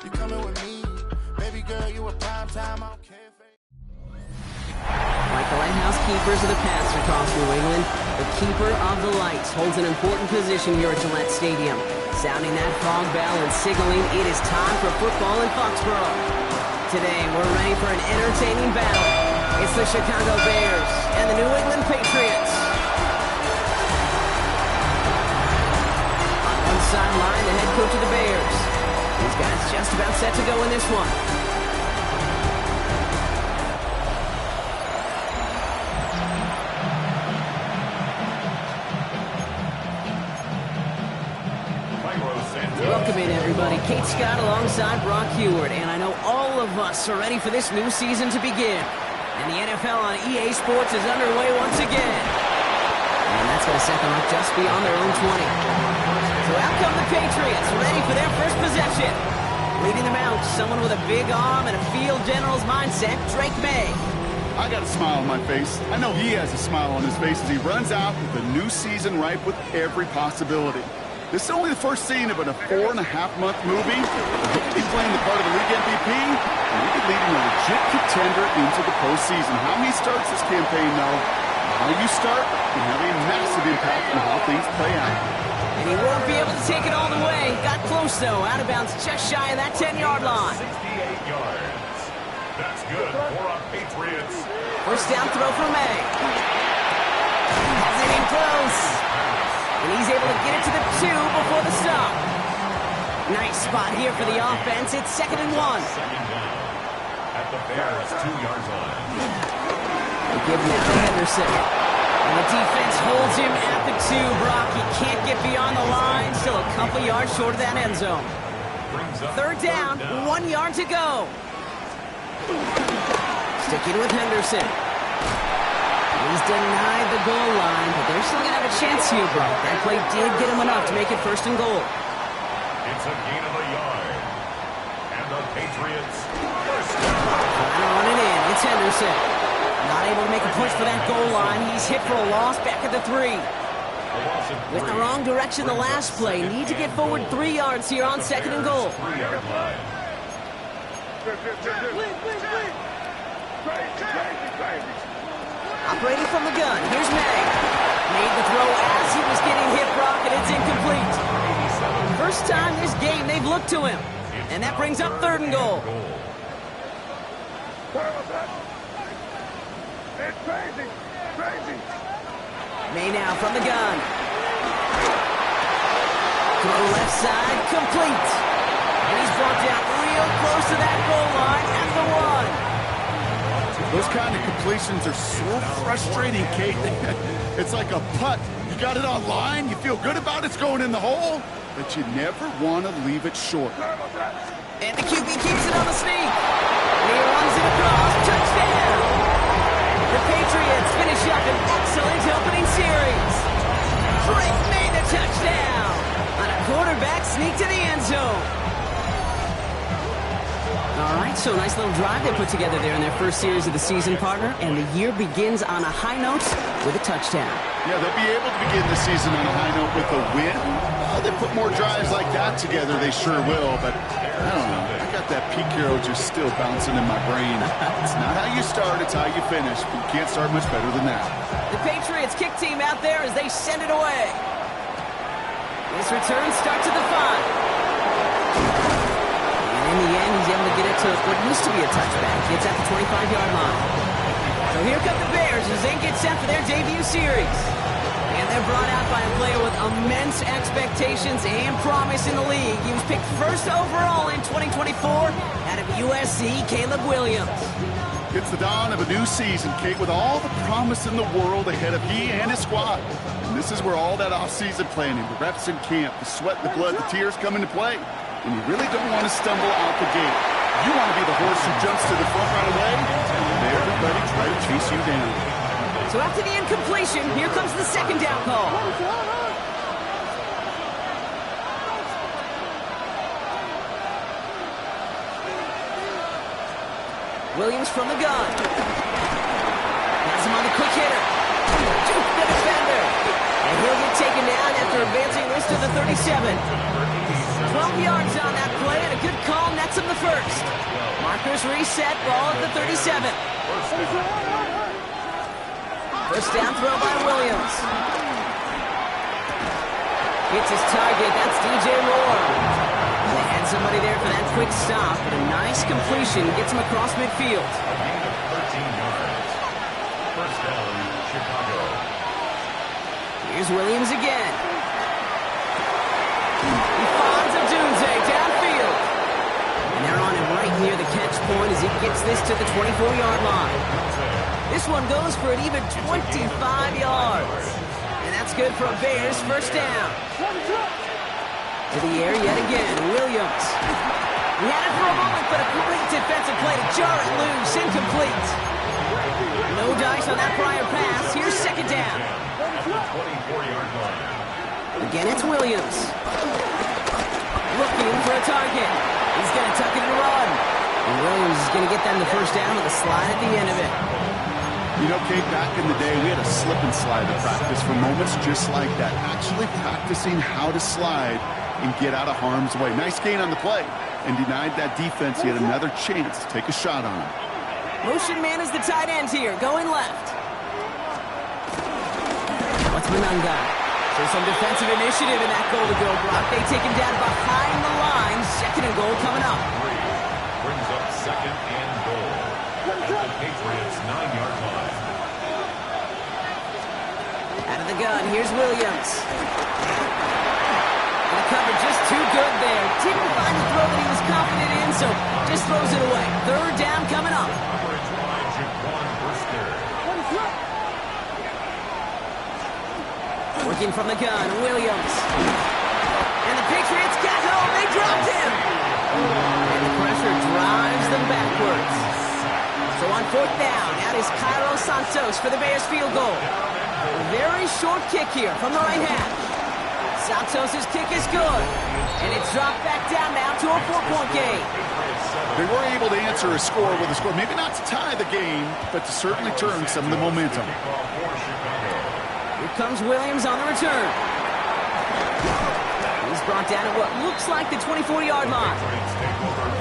You coming with me, baby girl, you a prime time, I don't care if Like the lighthouse keepers of the past across New England, the keeper of the lights holds an important position here at Gillette Stadium. Sounding that frog bell and signaling it is time for football in Foxborough. Today, we're ready for an entertaining battle. It's the Chicago Bears and the New England Patriots. On one sideline, the head coach of the Bears. These guys just about set to go in this one. Welcome in, everybody. Kate Scott alongside Brock Heward, and I know all of us are ready for this new season to begin. And the NFL on EA Sports is underway once again. And that's going to set them up just beyond their own 20. So out come the Patriots, ready for their first possession. Leading them out, someone with a big arm and a field general's mindset, Drake May. I got a smile on my face. I know he has a smile on his face as he runs out with a new season ripe with every possibility. This is only the first scene of a 4.5-month movie. He'll be playing the part of the league MVP, and he'll be leading a legit contender into the postseason. How he starts this campaign, though, how you start can have a massive impact on how things play out. And he won't be able to take it all the way. Got close, though. Out of bounds just shy of that 10-yard line. 68 yards. That's good for our Patriots. First down throw for May. Has it in close. And he's able to get it to the 2 before the stop. Nice spot here for the offense. It's 2nd and 1. Second down at the Bears' 2-yard line. They give it to Henderson. And the defense holds him at the 2. Brock, he can't get beyond the line. Still a couple yards short of that end zone. Third down, 1 yard to go. Sticking with Henderson. He's denied the goal line, but they're still going to have a chance here, Brock. That play did get him enough to make it 1st and goal. It's a gain of a yard. And the Patriots first down. On and in, it's Henderson. Not able to make a push for that goal line. He's hit for a loss back at the 3. With the wrong direction the last play. Need to get forward 3 yards here on 2nd and goal. 3-yard line. Operating from the gun, here's May. Made the throw as he was getting hit, Brock, and it's incomplete. First time this game they've looked to him. And that brings up 3rd and goal. May now from the gun. Throw left side, complete. And he's brought down real close to that goal line at the 1. Those kind of completions are so frustrating, Kate. It's like a putt. You got it on line, you feel good about it's going in the hole, but you never want to leave it short. And the QB keeps it on the sneak. And he runs it across. Touchdown! The Patriots finish up an excellent opening series. Drake made the touchdown on a quarterback sneak to the end zone. All right, so nice little drive they put together there in their first series of the season, partner, and the year begins on a high note with a touchdown. Yeah, they'll be able to begin the season on a high note with a win. They put more drives like that together, they sure will, but I don't know. I got that peak hero just still bouncing in my brain. It's not how you start, it's how you finish, but you can't start much better than that. The Patriots kick team out there as they send it away. This return starts at the 5. In the end, he's able to get it to what used to be a touchback. Gets at the 25-yard line. So here come the Bears as they get set for their debut series. And they're brought out by a player with immense expectations and promise in the league. He was picked 1st overall in 2024 out of USC, Caleb Williams. It's the dawn of a new season, Kate, with all the promise in the world ahead of he and his squad. And this is where all that off-season planning, the reps in camp, the sweat, the blood, the tears come into play. And you really don't want to stumble out the gate. You want to be the horse who jumps to the front right away, and let everybody try to chase you down. So after the incompletion, here comes the 2nd down call. Williams from the gun. Has him on the quick hitter. Juke the defender. And he'll get taken down after advancing this to the 37. 12 yards on that play, and a good call nets him first. Markers reset, ball at the 37. First down throw by Williams. Hits his target, that's DJ Moore. They had somebody there for that quick stop, but a nice completion gets him across midfield. A gain of 13 yards. First down, Chicago. Here's Williams again. He finds Odunze downfield. And they're on him right near the catch point as he gets this to the 24-yard line. This one goes for an even 25 yards. And that's good for a Bears first down. To the air yet again, Williams. He had it for a moment, but a great defensive play to jar it loose, incomplete. No dice on that prior pass. Here's second down. At the 24-yard line. Again, it's Williams. Looking for a target. He's going to tuck it and run. And Williams is going to get them the first down with a slide at the end of it. You know, Kate, back in the day, we had a slip and slide to practice for moments just like that. Actually practicing how to slide and get out of harm's way. Nice gain on the play. And denied that defense yet another chance to take a shot on him. Motion man is the tight end here, going left. What's Manunga? Shows some defensive initiative in that goal-to-go block. They take him down behind the line. Second and goal coming up. Brings up second and goal. At the Patriots' 9-yard line. Out of the gun, here's Williams. And the cover just too good there. Didn't find the throw that he was confident in, so just throws it away. Third down coming up. Coverage by Jaquan Brisker. Working from the gun, Williams. And the Patriots got home. They dropped him. And the pressure drives them backwards. So on fourth down, out is Cairo Santos for the Bears field goal. A very short kick here from the right hash. Santos' kick is good. And it's dropped back down now to a 4-point game. They were able to answer a score with a score. Maybe not to tie the game, but to certainly turn some of the momentum. Here comes Williams on the return. He's brought down at what looks like the 24-yard line.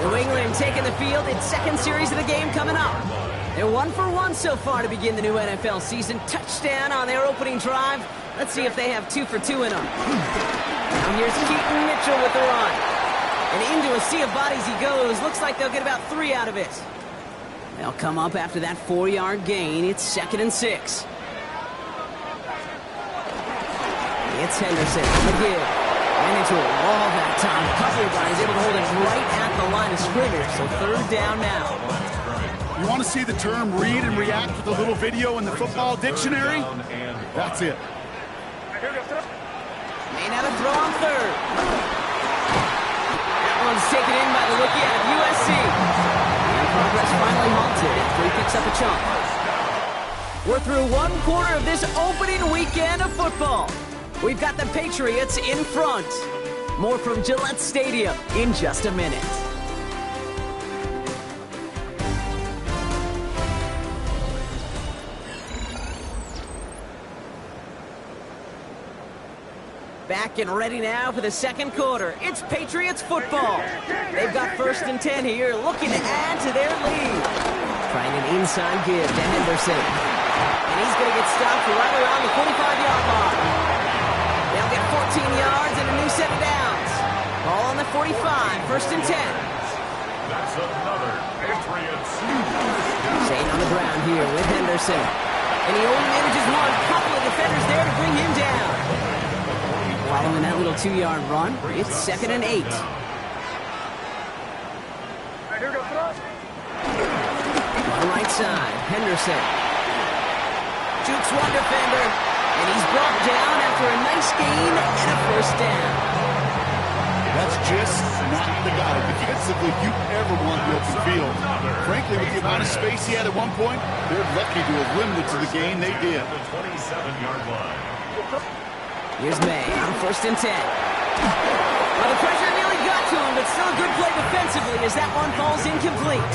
New England taking the field. Its second series of the game coming up. They're 1 for 1 so far to begin the new NFL season. Touchdown on their opening drive. Let's see if they have 2 for 2 in them. Now here's Keaton Mitchell with the run. And into a sea of bodies he goes. Looks like they'll get about 3 out of it. They'll come up after that 4-yard gain. It's second and 6. It's Henderson on the give. Ran into a wall that time. Covered by is able to hold it right at the line of scrimmage. So third down now. You want to see the term read and react with a little video in the football dictionary? That's it. May have a throw on third. That one's taken in by the rookie out of USC. And progress finally halted after he picks up a chunk. We're through 1 quarter of this opening weekend of football. We've got the Patriots in front. More from Gillette Stadium in just a minute. Back and ready now for the second quarter. It's Patriots football. They've got first and 10 here, looking to add to their lead. Trying an inside give to Henderson. And he's going to get stopped right around the 45-yard line. They'll get 14 yards and a new set of downs. Ball on the 45, first and 10. That's another Patriots. Staying on the ground here with Henderson. And he only manages one. Couple of defenders there to bring him down. Following that little 2-yard run, it's second and 8. On the right side, Henderson. Jukes one defender, and he's brought down after a nice gain and a first down. That's just not the guy. Defensively, if you ever want the open field. Frankly, with the amount of space he had at one point, they're lucky to have limited to the game they did. The 27-yard line. Here's May on first and 10. Well, the pressure nearly got to him, but still a good play defensively as that one falls incomplete.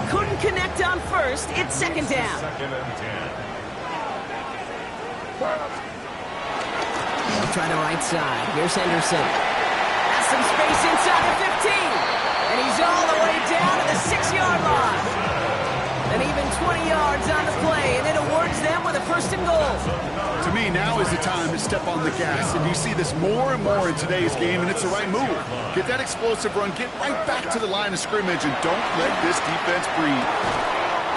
Couldn't connect on first. It's second down. Second and 10. They'll try the right side. Here's Henderson. Has some space inside the 15. And he step on the gas, and you see this more and more in today's game, and it's the right move. Get that explosive run, get right back to the line of scrimmage, and don't let this defense breathe.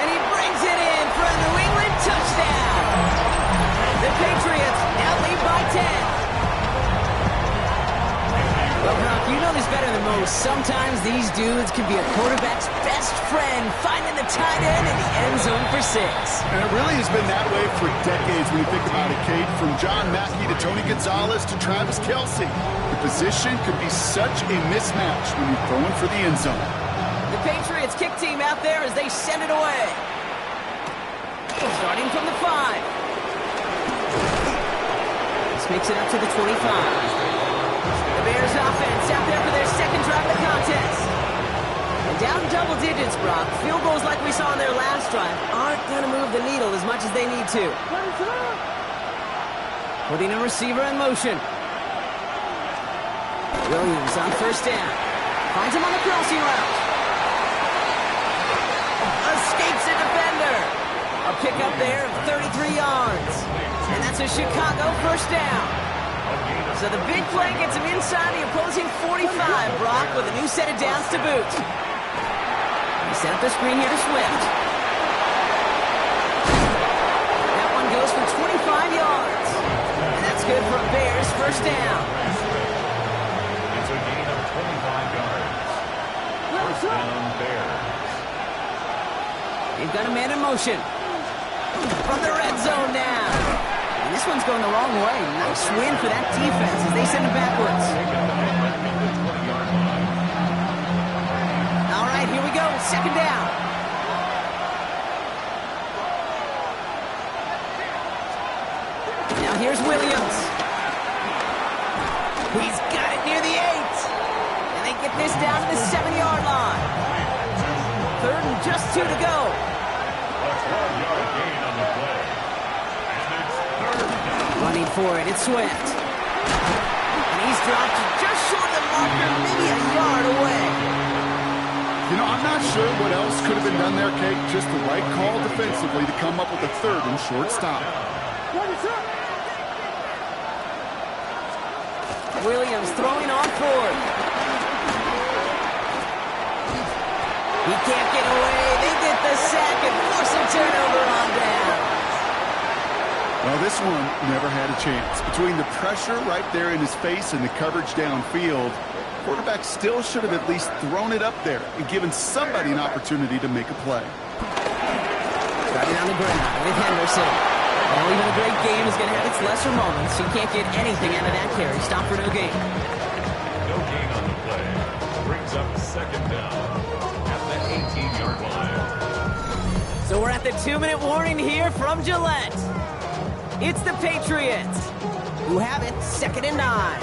And he brings it in for a New England touchdown. The Patriots now lead by 10. Well, Brock, you know this better than most. Sometimes these dudes can be a quarterback's best friend, finding the tight end in the end zone for 6. And it really has been that way for decades when you think about it, Kate. From John Mackey to Tony Gonzalez to Travis Kelce. The position could be such a mismatch when you're throwing for the end zone. The Patriots kick team out there as they send it away. Starting from the 5. This makes it up to the 25. The Bears offense out there for their second drive of the contest. And down double digits, Brock. Field goals like we saw in their last drive aren't going to move the needle as much as they need to. Putting a receiver in motion. Williams on first down. Finds him on the crossing route. Escapes a defender. A pickup there of 33 yards. And that's a Chicago first down. So the big play gets him inside the opposing 45, Brock, with a new set of downs to boot. He set up the screen here to Swift. That one goes for 25 yards. And that's good for a Bears first down. It's a gain of 25 yards. First down, Bears. They've got a man in motion. From the red zone now. And this one's going the wrong way. Nice win for that defense as they send it backwards. All right, here we go. Second down. Now here's Williams. He's got it near the 8. And they get this down to the 7-yard line. Third and just 2 to go. A 12-yard gain on the play. Running for it, it's Swift. And he's dropped just short of the marker, maybe a yard away. You know, I'm not sure what else could have been done there, Kate. Just the right call defensively to come up with a third and short stop. Williams throwing on fourth. He can't get away. They get the sack and force a turnover on down. Well, this one never had a chance. Between the pressure right there in his face and the coverage downfield, quarterback still should have at least thrown it up there and given somebody an opportunity to make a play. Starting on the ground with Henderson. Well, even a great game is going to have its lesser moments. You can't get anything out of that carry. Stop for no gain. No gain on the play. Brings up second down at the 18-yard line. So we're at the 2-minute warning here from Gillette. It's the Patriots who have it, 2nd and 9.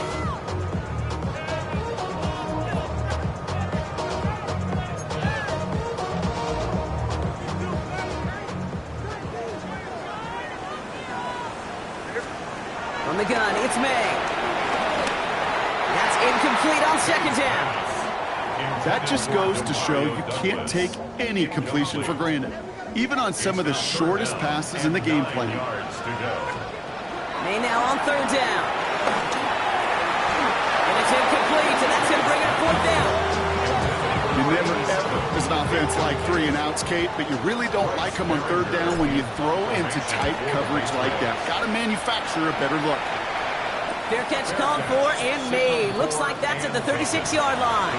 From the gun, it's May. That's incomplete on second down. That just goes to show you can't take any completion for granted, even on some of the shortest passes in the game plan. May now on third down. And it's incomplete, and that's going to bring it 4th down. You never, ever, as an offense, like 3 and outs, Kate, but you really don't like them on third down when you throw into tight coverage like that. Got to manufacture a better look. Fair catch called for and made. Looks like that's at the 36-yard line.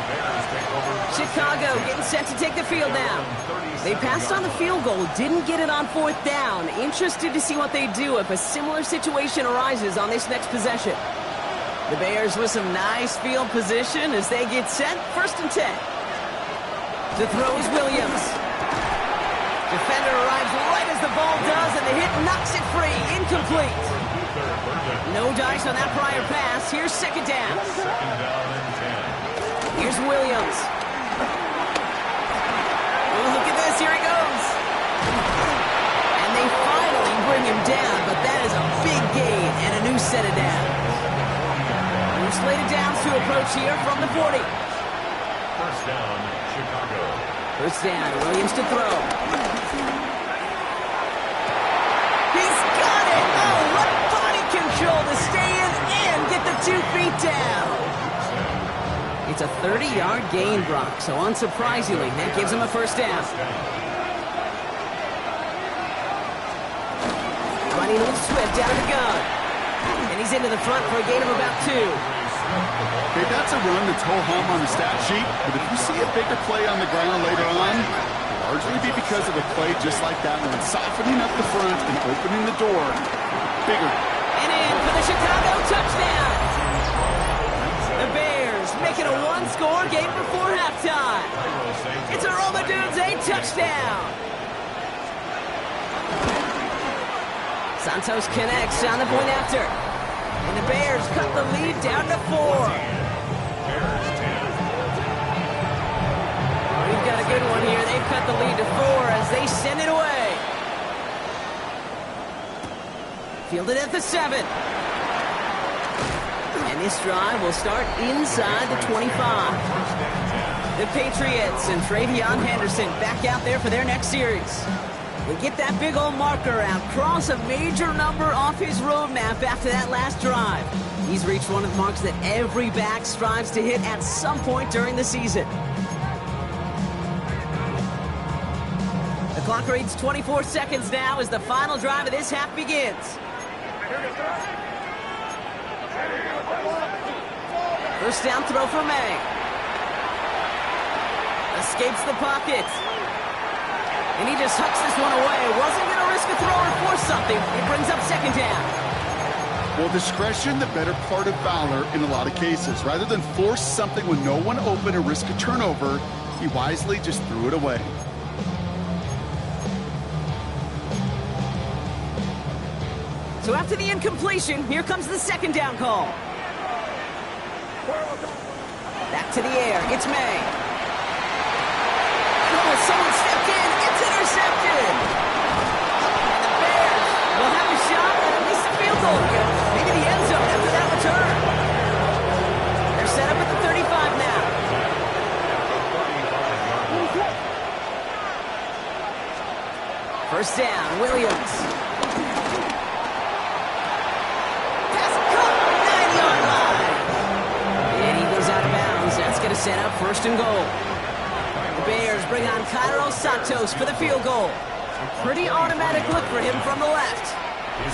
Chicago getting set to take the field now. They passed on the field goal, didn't get it on 4th down. Interested to see what they do if a similar situation arises on this next possession. The Bears with some nice field position as they get set. 1st and 10. The throw is Williams. Defender arrives right as the ball does, and the hit knocks it free. Incomplete. No dice on that prior pass. Here's second down. Here's Williams. Oh, look at this. Here he goes. And they finally bring him down, but that is a big gain and a new set of downs. New slated downs to approach here from the 40. First down, Chicago. First down, Williams to throw. He's got it! Oh, what body control to stay 2 feet down. It's a 30-yard gain, Brock, so unsurprisingly, that gives him a first down. Running with Swift out of the gun. And he's into the front for a gain of about 2. Okay, that's a run that's ho-hum on the stat sheet, but if you see a bigger play on the ground later on, it'll largely be because of a play just like that one, softening up the front and opening the door. Bigger. And in for the Chicago touchdown. The Bears make it a one-score game before halftime. It's a Roma Dudes a touchdown. Santos connects on the point after. And the Bears cut the lead down to 4. We've got a good one here. They've cut the lead to 4 as they send it away. Fielded at the 7. And this drive will start inside the 25. The Patriots and Travion Henderson back out there for their next series. We get that big old marker out, cross a major number off his roadmap after that last drive. He's reached one of the marks that every back strives to hit at some point during the season. The clock reads 24 seconds now as the final drive of this half begins. First down throw for May. Escapes the pocket. And he just hucks this one away. Wasn't going to risk a throw or force something. It brings up second down. Well, discretion, the better part of valor in a lot of cases. Rather than force something with no one open or risk a turnover, he wisely just threw it away. So after the incompletion, here comes the second down call. Back to the air. It's May. Oh, someone stepped in. It's intercepted. And the Bears will have a shot at least a field goal. Maybe the end zone after that return. They're set up at the 35 now. First down, Williams. Pass caught, 9-yard line. And he goes out of bounds. That's going to set up first and goal. Bears bring on Cairo Santos for the field goal. A pretty automatic look for him from the left.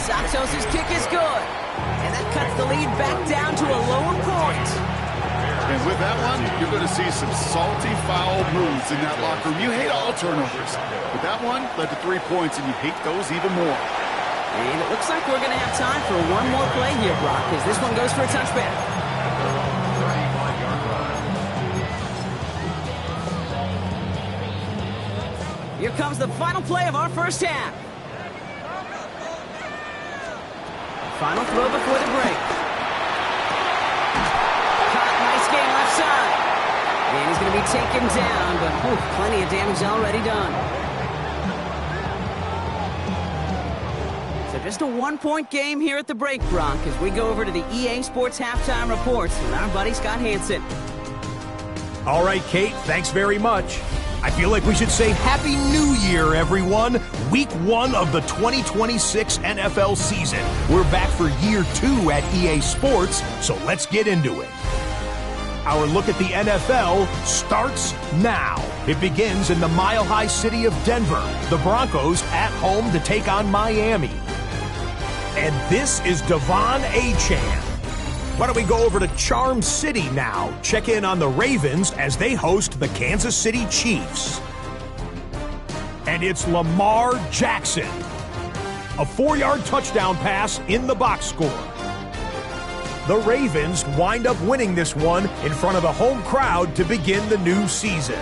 Santos' kick is good. And that cuts the lead back down to a lower point. And with that one, you're going to see some salty, foul moves in that locker room. You hate all turnovers. But that one led to 3 points, and you hate those even more. And it looks like we're going to have time for one more play here, Brock, as this one goes for a touchback. Here comes the final play of our first half. Final throw before the break. Caught, nice game left side. And he's going to be taken down, but plenty of damage already done. So just a one-point game here at the break, Brock, as we go over to the EA Sports Halftime Reports with our buddy Scott Hansen. All right, Kate, thanks very much. I feel like we should say Happy New Year, everyone. Week 1 of the 2026 NFL season. We're back for year 2 at EA Sports, so let's get into it. Our look at the NFL starts now. It begins in the mile-high city of Denver. The Broncos at home to take on Miami. And this is Devon Achane. Why don't we go over to Charm City now? Check in on the Ravens as they host the Kansas City Chiefs. And it's Lamar Jackson. A 4-yard touchdown pass in the box score. The Ravens wind up winning this one in front of the home crowd to begin the new season.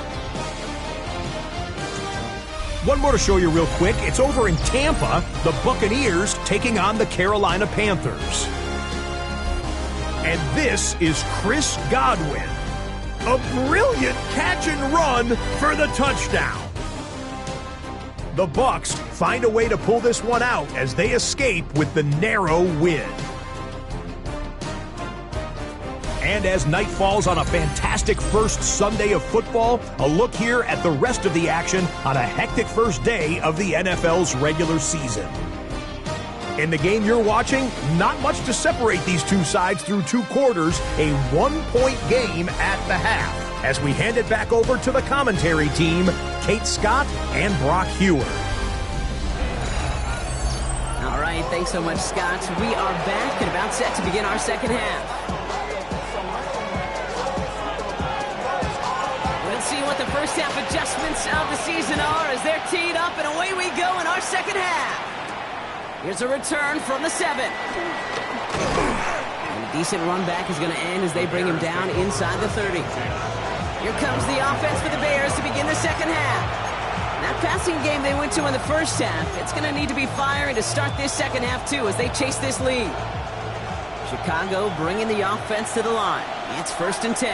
One more to show you real quick. It's over in Tampa, the Buccaneers taking on the Carolina Panthers. And this is Chris Godwin. A brilliant catch and run for the touchdown. The Bucs find a way to pull this one out as they escape with the narrow win. And as night falls on a fantastic first Sunday of football, a look here at the rest of the action on a hectic first day of the NFL's regular season. In the game you're watching, not much to separate these two sides through 2 quarters, a 1-point game at the half. As we hand it back over to the commentary team, Kate Scott and Brock Hewer. All right, thanks so much, Scott. We are back and about set to begin our second half. Let's see what the first half adjustments of the season are as they're teed up, and away we go in our second half. Here's a return from the 7. And a decent run back is going to end as they bring him down inside the 30. Here comes the offense for the Bears to begin the second half. That passing game they went to in the first half, it's going to need to be firing to start this second half too as they chase this lead. Chicago bringing the offense to the line. It's 1st and 10.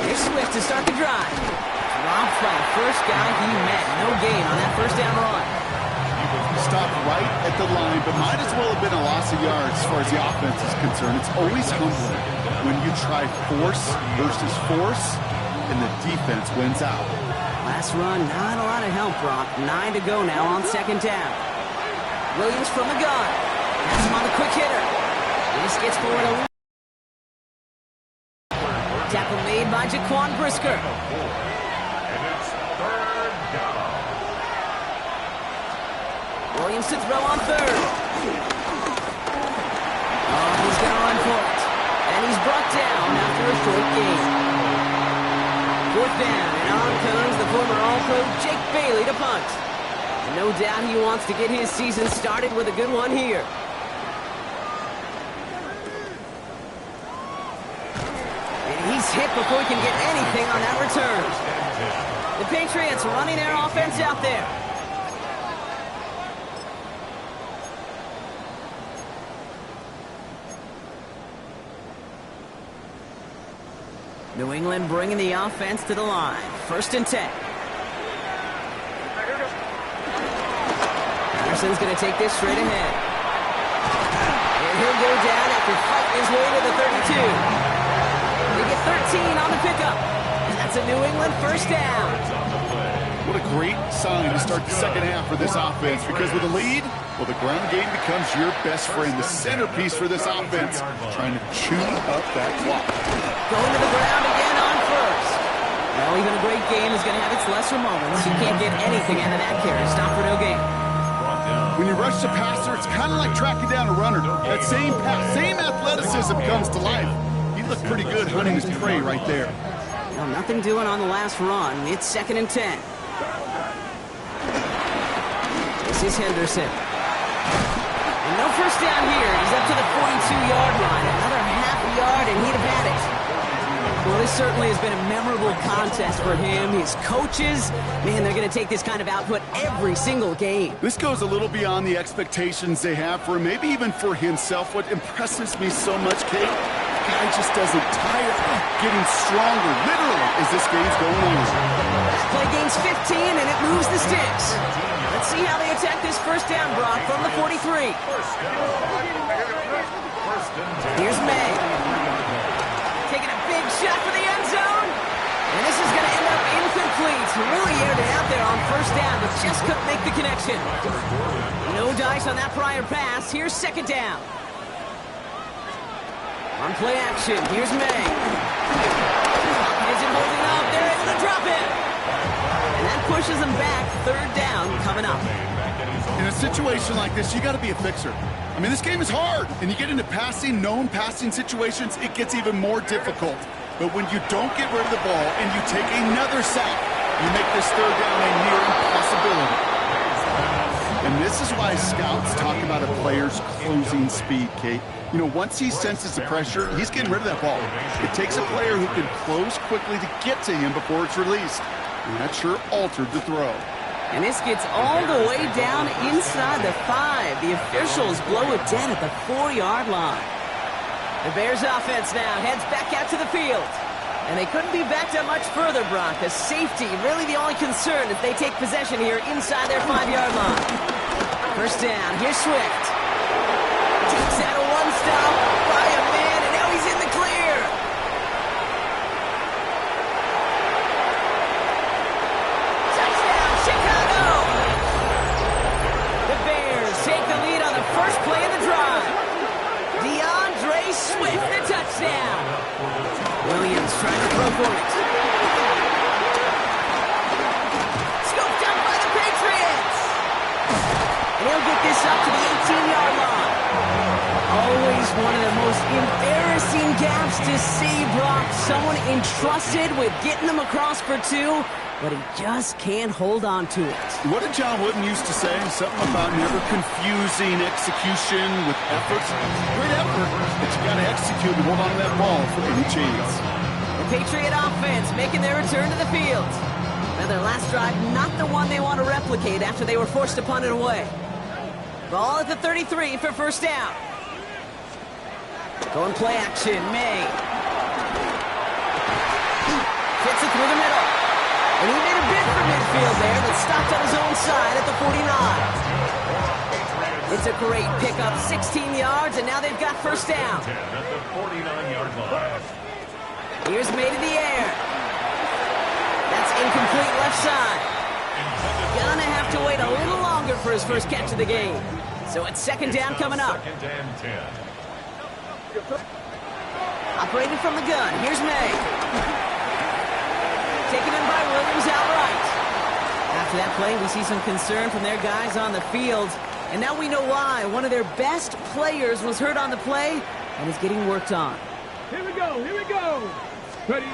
Here's Swift to start the drive. Dropped by the first guy he met. No gain on that first down run. Stopped right at the line, but might as well have been a loss of yards as far as the offense is concerned. It's always humbling when you try force versus force, and the defense wins out. Last run, not a lot of help, Brock. 9 to go now on second down. Williams from the gun. Has him on a quick hitter. This gets forward a little. Tackle made by Jaquan Brisker. And it's 3rd down. Williams to throw on 3rd. Oh, he's going to run for it. And he's brought down after a short gain. 4th down, and on comes the former All-Pro Jake Bailey to punt. And no doubt he wants to get his season started with a good one here. He's hit before he can get anything on that return. The Patriots running their offense out there. New England bringing the offense to the line. 1st and 10. Anderson's going to take this straight ahead. And he'll go down after fighting his way to the 32. They get 13 on the pickup. And that's a New England first down. What a great sign to start the second half for this offense, because with a lead, well, the ground game becomes your best friend, the centerpiece for this offense, trying to chew up that clock. Going to the ground again on 1st. Well, even a great game is going to have its lesser moments. You can't get anything out of that carry. Stop for no gain. When you rush the passer, it's kind of like tracking down a runner. That same athleticism comes to life. He looked pretty good hunting his prey right there. Well, nothing doing on the last run. It's 2nd and 10. This is Henderson. And no first down here. He's up to the 42-yard line. Another half yard, and he'd have had it. Well, this certainly has been a memorable contest for him. His coaches, man, they're going to take this kind of output every single game. This goes a little beyond the expectations they have for him, maybe even for himself. What impresses me so much, Kate, the guy just doesn't tire, getting stronger, literally, as this game's going on. Play gains 15, and it moves the sticks. Let's see how they attack this first down, Brock, from the 43. Here's May. Taking a big shot for the end zone. And this is going to end up incomplete. Really aired it out there on first down, but just couldn't make the connection. No dice on that prior pass. Here's 2nd down. On play action, here's May. Isn't holding up. They're able to drop it. And that pushes them back. 3rd down coming up. In a situation like this, you got to be a fixer. I mean, this game is hard, and you get into known passing situations, it gets even more difficult. But when you don't get rid of the ball and you take another sack, you make this 3rd down a near impossibility. And this is why scouts talk about a player's closing speed, Kate. You know, once he senses the pressure, he's getting rid of that ball. It takes a player who can close quickly to get to him before it's released. And that sure altered the throw. And this gets all the way down inside the 5. The officials blow it dead at the 4-yard line. The Bears offense now heads back out to the field. And they couldn't be backed up much further, Brock. The safety, really the only concern if they take possession here inside their 5-yard line. First down, here's Swift. Takes out a one-stop by a man, and now he's in the clear. Touchdown, Chicago! performance. Scooped up by the Patriots. And he'll get this up to the 18-yard line. Always one of the most embarrassing gaps to see, Brock. Someone entrusted with getting them across for 2, but he just can't hold on to it. What did John Wooden used to say? Something about never confusing execution with effort. Great effort, but you got to execute and hold on to that ball for any chance. The Patriot offense making their return to the field. Now their last drive, not the one they want to replicate after they were forced to punt it away. Ball at the 33 for first down. Going play action, May. Fits it through the middle. And he made a bid for midfield there, but stopped on his own side at the 49. It's a great pickup, 16 yards, and now they've got first down. At the 49-yard line. Here's May to the air. That's incomplete left side. Gonna have to wait a little longer for his first catch of the game. So it's second down coming up. Second and 10. Operating from the gun. Here's May. Taken in by Williams outright. After that play, we see some concern from their guys on the field. And now we know why. One of their best players was hurt on the play and is getting worked on. Here we go. Ready?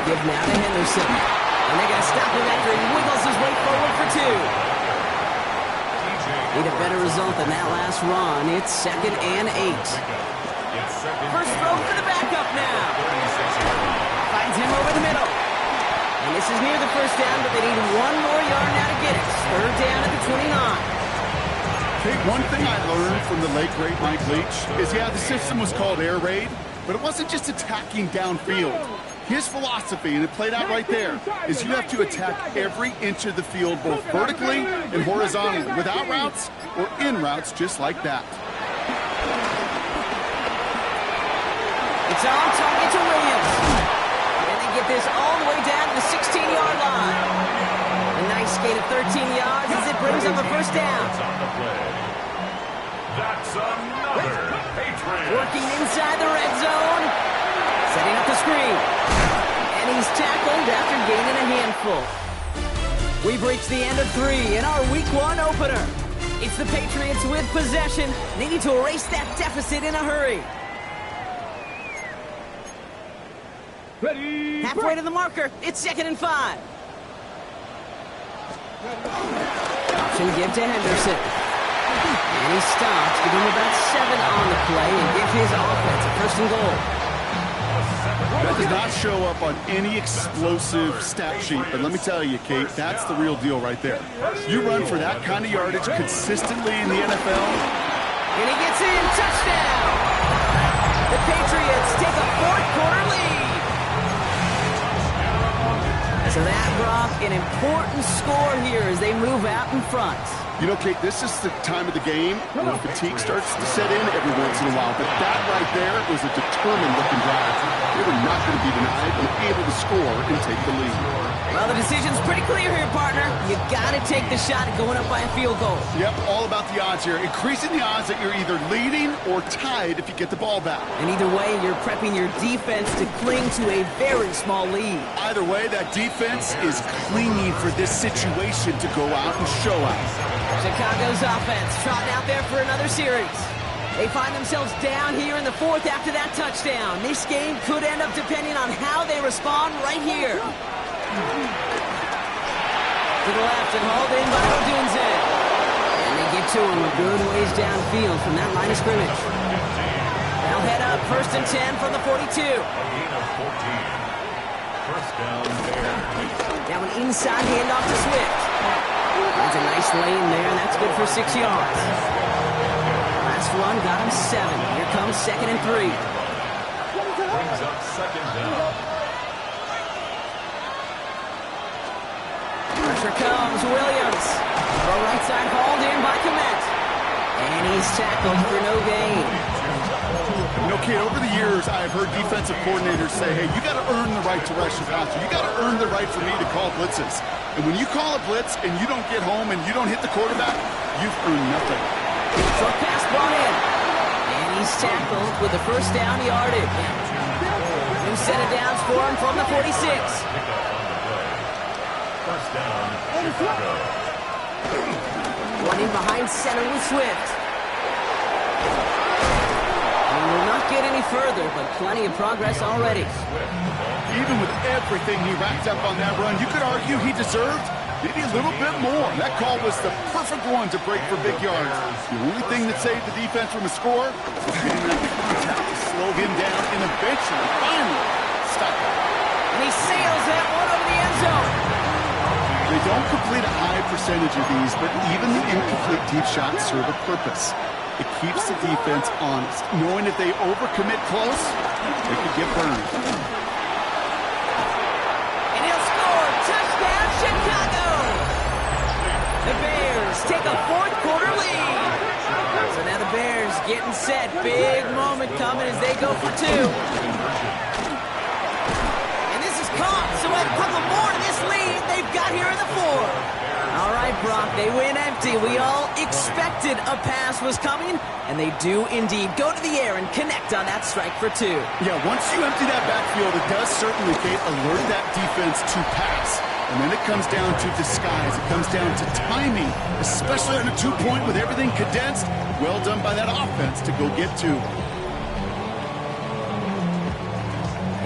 Give now to Henderson. And they're going to stop him after he wiggles his way forward for 2. Need a better result than that last run. It's second and 8. First throw for the backup now. Finds him over the middle. And this is near the first down, but they need 1 more yard now to get it. Third down at the 29. Hey, one thing I learned from the late, great Mike Leach is, yeah, the system was called air raid, but it wasn't just attacking downfield. His philosophy, and it played out right there, is you have to attack every inch of the field, both vertically and horizontally, without routes or in routes just like that. It's on target to Williams. And they get this all the way down to the 16-yard line. A nice gain of 13 yards as it brings up a first down. That's another Patriot. Working inside the red zone. Setting up the screen. And he's tackled after gaining a handful. We've reached the end of 3 in our Week 1 opener. It's the Patriots with possession. They need to erase that deficit in a hurry. Ready? Halfway to the marker. It's second and 5. Option give to Henderson. And he stops, give him about 7 on the play and give his offense a first and goal. That does not show up on any explosive stat sheet, but let me tell you, Kate, that's the real deal right there. You run for that kind of yardage consistently in the NFL. And he gets in, touchdown! The Patriots take a fourth-quarter lead. So that, Brock, an important score here as they move out in front. You know, Kate, this is the time of the game where fatigue starts to set in every once in a while, but that right there was a determined-looking drive. They were not going to be denied and able to score and take the lead. Well, the decision's pretty clear here, partner. You got to take the shot at going up by a field goal. Yep, all about the odds here. Increasing the odds that you're either leading or tied if you get the ball back. And either way, you're prepping your defense to cling to a very small lead. Either way, that defense is clinging for this situation to go out and show out. Chicago's offense trotting out there for another series. They find themselves down here in the 4th after that touchdown. This game could end up depending on how they respond right here. To the left and hauled in by Odunze. And they get to him a good ways downfield from that line of scrimmage. They'll head up 1st and 10 from the 42. Gain of 14. First down there. Now an inside handoff to Swift. That's a nice lane there, and that's good for 6 yards. Last run got him 7. Here comes 2nd and 3. Brings up second down. Pressure comes, Williams. Throw right side hauled in by Komet. And he's tackled for no gain. You know, Kate, over the years, I've heard defensive coordinators say, hey, you got to earn the right to rush the passer. You got to earn the right for me to call blitzes. And when you call a blitz and you don't get home and you don't hit the quarterback, you've earned nothing. Short pass brought in. And he's tackled with the first down yardage. And New set of downs for him from the 46. First down, Chicago. Running behind center with Swift. He will not get any further, but plenty of progress already. Even with everything he racked up on that run, you could argue he deserved maybe a little bit more. That call was the perfect one to break for big yards. The only thing that saved the defense from a score was getting that contact to slow him down and eventually, finally, stop him. And he sails that one over the end zone. They don't complete a high percentage of these, but even the incomplete deep shots serve a purpose. It keeps the defense honest, knowing if they overcommit close, they could get burned. And he'll score. Touchdown, Chicago! The Bears take a fourth quarter lead. So now the Bears getting set. Big moment coming as they go for two. And this is caught. So a couple more to this lead they've got here in the fourth. All right, Brock, they win empty. We all expected a pass was coming, and they do indeed go to the air and connect on that strike for two. Yeah, once you empty that backfield, it does certainly, Kate, alert that defense to pass. And then it comes down to disguise. It comes down to timing, especially on a two-point with everything condensed. Well done by that offense to go get two.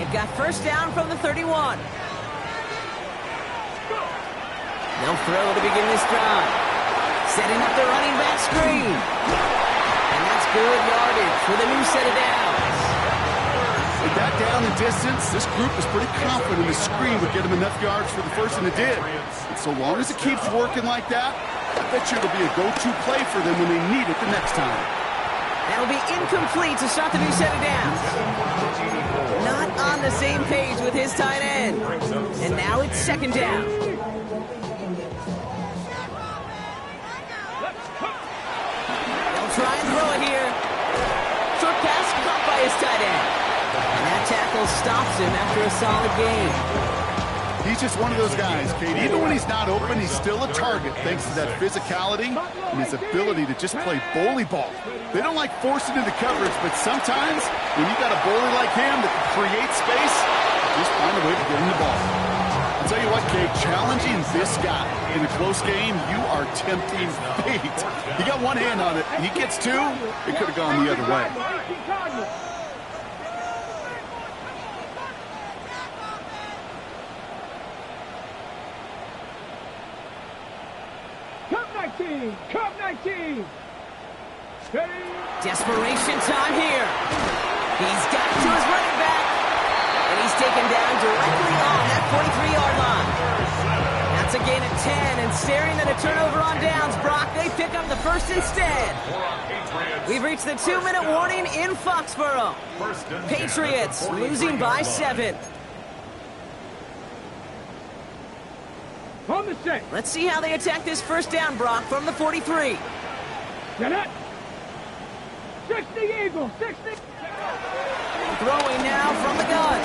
They've got first down from the 31. They'll throw to begin this drive. Setting up the running back screen. And that's good yardage for the new set of downs. With that down and distance, this group was pretty confident the screen would get them enough yards for the first, and it did. And so long as it keeps working like that, I bet you it'll be a go-to play for them when they need it the next time. That'll be incomplete to start the new set of downs. Not on the same page with his tight end. And now it's second down. Try and throw it here. Short pass caught by his tight end. And that tackle stops him after a solid gain. He's just one of those guys, Kate. Even when he's not open, he's still a target thanks to that physicality and his ability to just play bully ball. They don't like forcing into coverage, but sometimes when you got a bully like him that can create space, just find a way to get him the ball. I'll tell you what, Kate, challenging this guy in a close game, you are tempting fate. He got one hand on it. He gets two, it could have gone the other way. Cup 19. Ready? Desperation time here. He's got it to his running back. And he's taken down directly on that 43-yard line. That's a gain of 10, and staring at a turnover on downs, Brock, they pick up the first instead. We've reached the 2-minute warning in Foxborough. Patriots losing by 7. On the set. Let's see how they attack this first down, Brock, from the 43. Get it. 60 Eagles. 60. Throwing now from the gun.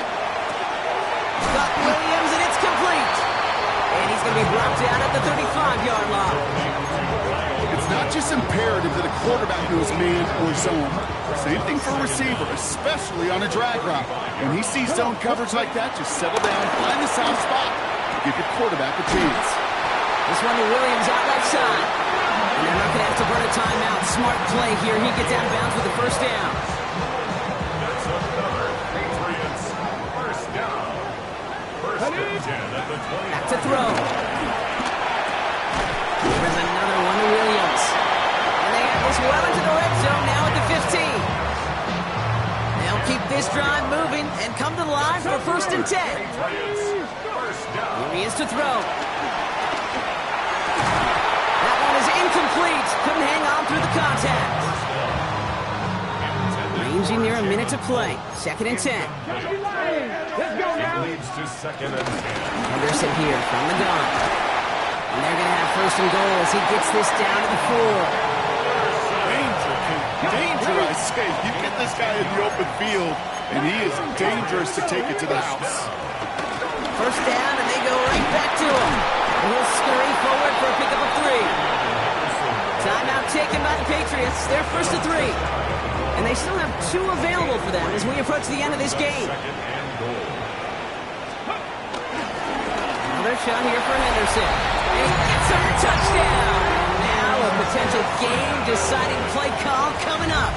Got Williams, and it's complete. And he's going to be brought down at the 35-yard line. It's not just imperative that a quarterback knows man or zone. Same thing for a receiver, especially on a drag route. When he sees zone coverage like that, just settle down, find the soft spot, and give your quarterback a chance. This one to Williams out left side. And they're not going to have to burn a timeout. Smart play here. He gets out of bounds with the first down. That's another Patriots first down. First and 10 at the 20. Back to throw. There's another one to Williams. And they have this well into the red zone now at the 15. They'll keep this drive moving and come to the line for first and 10. Patriots first down. Here he is to throw. That one is incomplete. Couldn't hang on through the contact. Ranging near a minute to play. Second and 10. Let's go now. Leads to second and 10. Henderson here from the gun. And they're going to have first and goal as he gets this down to the 4. Danger, I say. You get this guy in the open field, and he is dangerous to take it to the house. First down, and they go right back to him. And he'll scurry forward for a pickup of 3. Timeout taken by the Patriots. They're first to 3. And they still have 2 available for them as we approach the end of this game. Second and goal. Another shot here for Henderson. And he gets him a touchdown. Now a potential game-deciding play call coming up.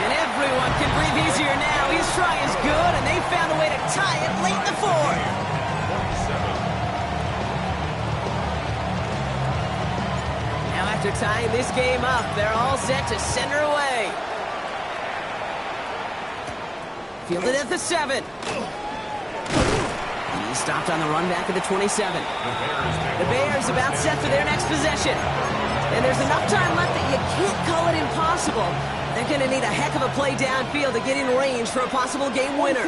And everyone can breathe easier now. His try is good, and they found a way to tie it late in the 4th. 27. Now after tying this game up, they're all set to send her away. Fielded at the 7. He stopped on the run back at the 27. The Bears about set for their next possession. And there's enough time left that you can't call it impossible. They're going to need a heck of a play downfield to get in range for a possible game winner.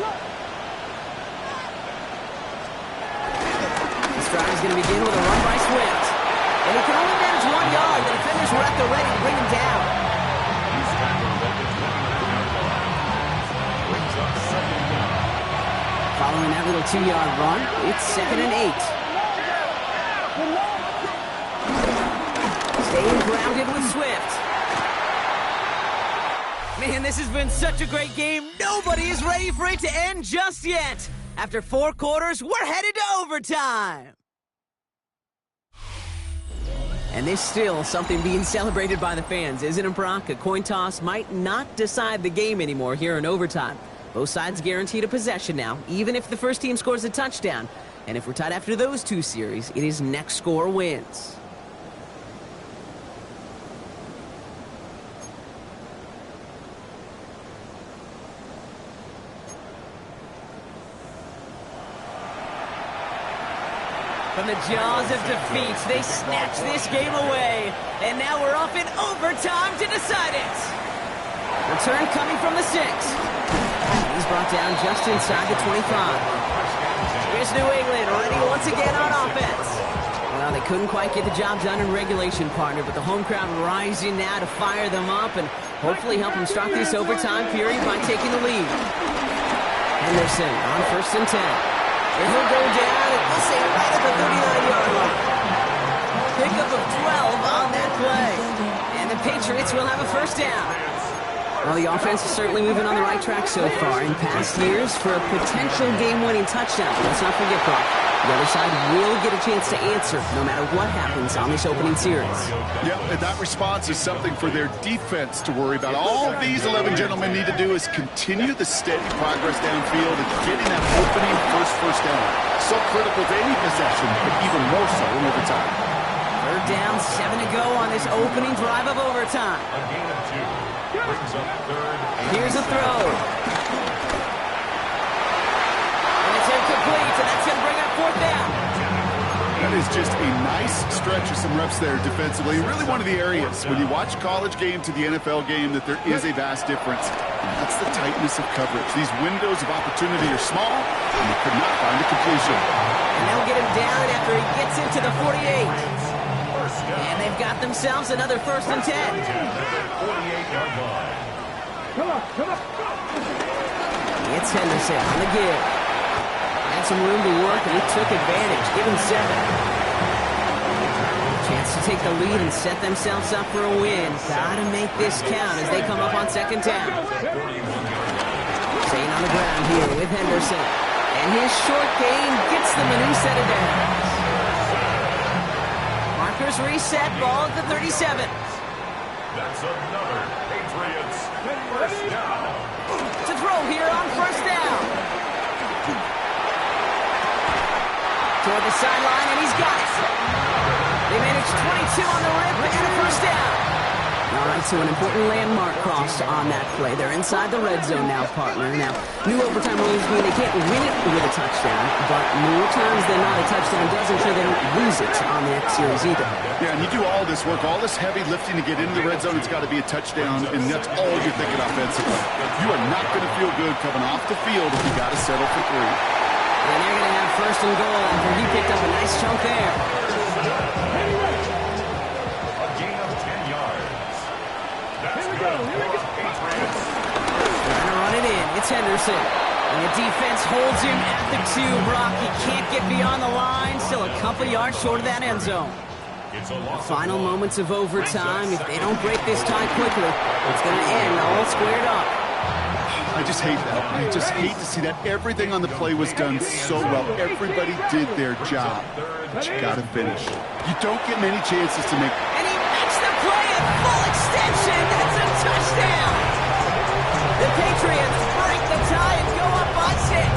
This drive is going to begin with a run by Swift. And he can only manage 1 yard. The defenders were at the ready to bring him down. He's tackled at the 29-yard line. Brings up second down. Following that little 2-yard run, it's 2nd and 8. Staying grounded with Swift. Man, this has been such a great game. Nobody is ready for it to end just yet. After 4 quarters, we're headed to overtime. And there's still something being celebrated by the fans, isn't it, Brock? A coin toss might not decide the game anymore here in overtime. Both sides guaranteed a possession now, even if the first team scores a touchdown. And if we're tied after those 2 series, it is next score wins. From the jaws of defeat, they snatch this game away. And now we're off in overtime to decide it. Return coming from the 6. He's brought down just inside the 25. Here's New England ready once again on offense. Well, they couldn't quite get the job done in regulation, partner, but the home crowd rising now to fire them up and hopefully help them start this overtime period by taking the lead. Henderson on 1st and 10. And he'll go down, and we'll say right at the 39-yard line. Pickup of 12 on that play. And the Patriots will have a first down. Well, the offense is certainly moving on the right track so far in past years for a potential game-winning touchdown. But let's not forget, Brock, the other side will get a chance to answer no matter what happens on this opening series. Yeah, and that response is something for their defense to worry about. All these 11 gentlemen need to do is continue the steady progress downfield and getting that opening first down. So critical to any possession, but even more so in overtime. 3rd down, 7 to go on this opening drive of overtime. A gain of 2. Brings up 3rd. Here's a throw. And it's incomplete, and that's going to bring up 4th down. That is just a nice stretch of some reps there defensively. Really one of the areas when you watch college game to the NFL game that there is a vast difference. And that's the tightness of coverage. These windows of opportunity are small, and they could not find a completion. And they'll get him down after he gets into the 48. And they've got themselves another 1st and 10. 48-yard line. Come on. It's Henderson on the give. Had some room to work, and he took advantage. Give him 7. Chance to take the lead and set themselves up for a win. Gotta make this count as they come up on 2nd down. Staying on the ground here with Henderson. And his short gain gets them a new set of downs. Markers reset, ball at the 37. That's another Patriots first down. To throw here on 1st down. Toward the sideline, and he's got it. They managed 22 on the rip and a 1st down. All right, so an important landmark cross on that play. They're inside the red zone now, partner. Now, new overtime rules mean they can't win it with a touchdown, but more times than not, a touchdown does ensure they don't lose it on the next series either. Yeah, and you do all this work, all this heavy lifting to get into the red zone, it's got to be a touchdown, and that's all you're thinking offensively. You are not going to feel good coming off the field if you got to settle for 3. And they're going to have 1st and goal after he picked up a nice chunk there. A gain of 10 yards. That's good for the Patriots. They're going to run it in. It's Henderson. And the defense holds him at the 2. Brock, he can't get beyond the line. Still a couple yards short of that end zone. It's a loss. Final moments of overtime. If they don't break this tie quickly, it's going to end all squared up. I just hate that. I just hate to see that. Everything on the play was done so well. Everybody did their job. But you got to finish. You don't get many chances to make. And he makes the play at full extension. That's a touchdown. The Patriots break the tie and go up by 6.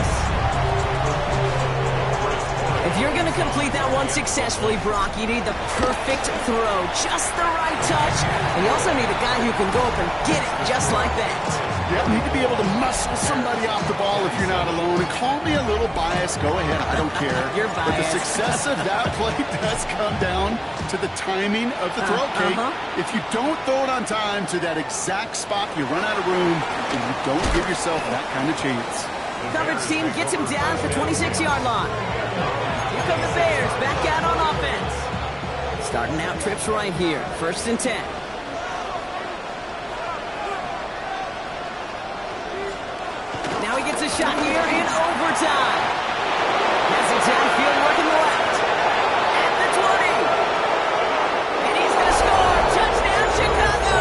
If you're going to complete that one successfully, Brock, you need the perfect throw, just the right touch, and you also need a guy who can go up and get it just like that. Yeah, you need to be able to muscle somebody off the ball if you're not alone. And call me a little biased. Go ahead. I don't care. You're biased. But the success of that play does come down to the timing of the throw, Kate. If you don't throw it on time to that exact spot, you run out of room, and you don't give yourself that kind of chance. Coverage team gets him down at the 26-yard line. Here come the Bears, back out on offense. Starting out trips right here, 1st and 10. Now he gets a shot here in overtime. Has it downfield working left. At the 20. And he's going to score. Touchdown, Chicago.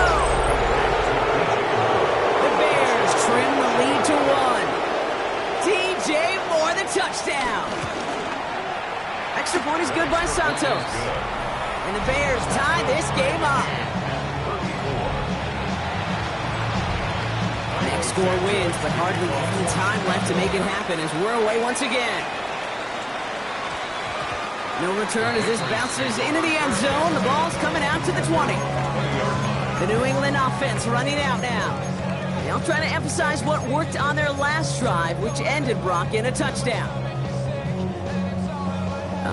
The Bears trim the lead to 1. DJ Moore, the touchdown. Extra point is good by Santos. And the Bears tie this game up. Next score wins, but hardly any time left to make it happen as we're away once again. No return as this bounces into the end zone. The ball's coming out to the 20. The New England offense running out now. They'll try to emphasize what worked on their last drive, which ended, Brock, in a touchdown.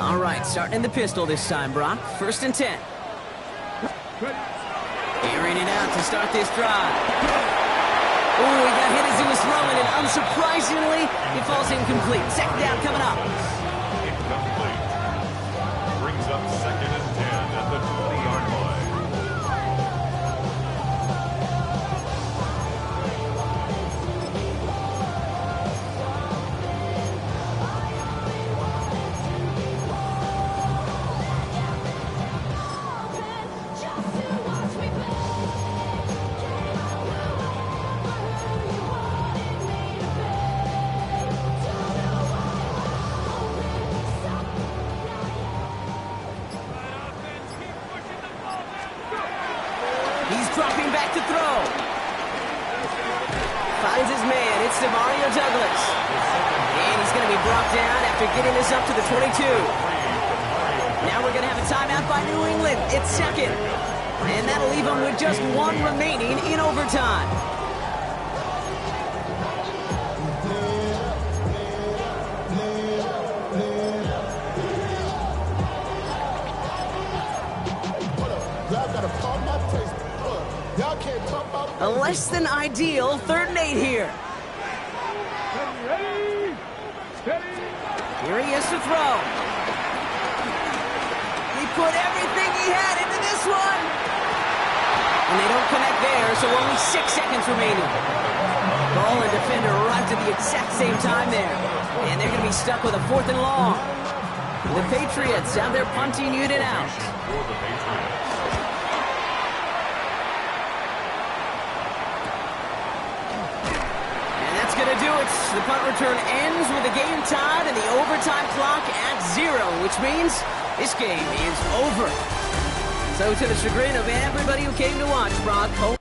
All right, starting in the pistol this time, Brock. 1st and 10. Airing it out to start this drive. Oh, he got hit as he was throwing, and unsurprisingly, he falls incomplete. 2nd down coming up. Incomplete. Brings up 2nd and 10 at the 20-yard line. He's dropping back to throw. Finds his man. It's Mario Douglas. And he's going to be brought down after getting this up to the 22. Now we're going to have a timeout by New England. It's 2nd. And that'll leave them with just 1 remaining in overtime. A less than ideal 3rd and 8 here. Ready, steady. Here he is to throw. He put everything he had into this one. And they don't connect there, so only 6 seconds remaining. Ball and defender arrived at the exact same time there. And they're going to be stuck with a 4th and long. The Patriots have their punting unit out. For the Patriots. Going to do it. The punt return ends with the game tied and the overtime clock at 0, which means this game is over. So to the chagrin of everybody who came to watch, Brock.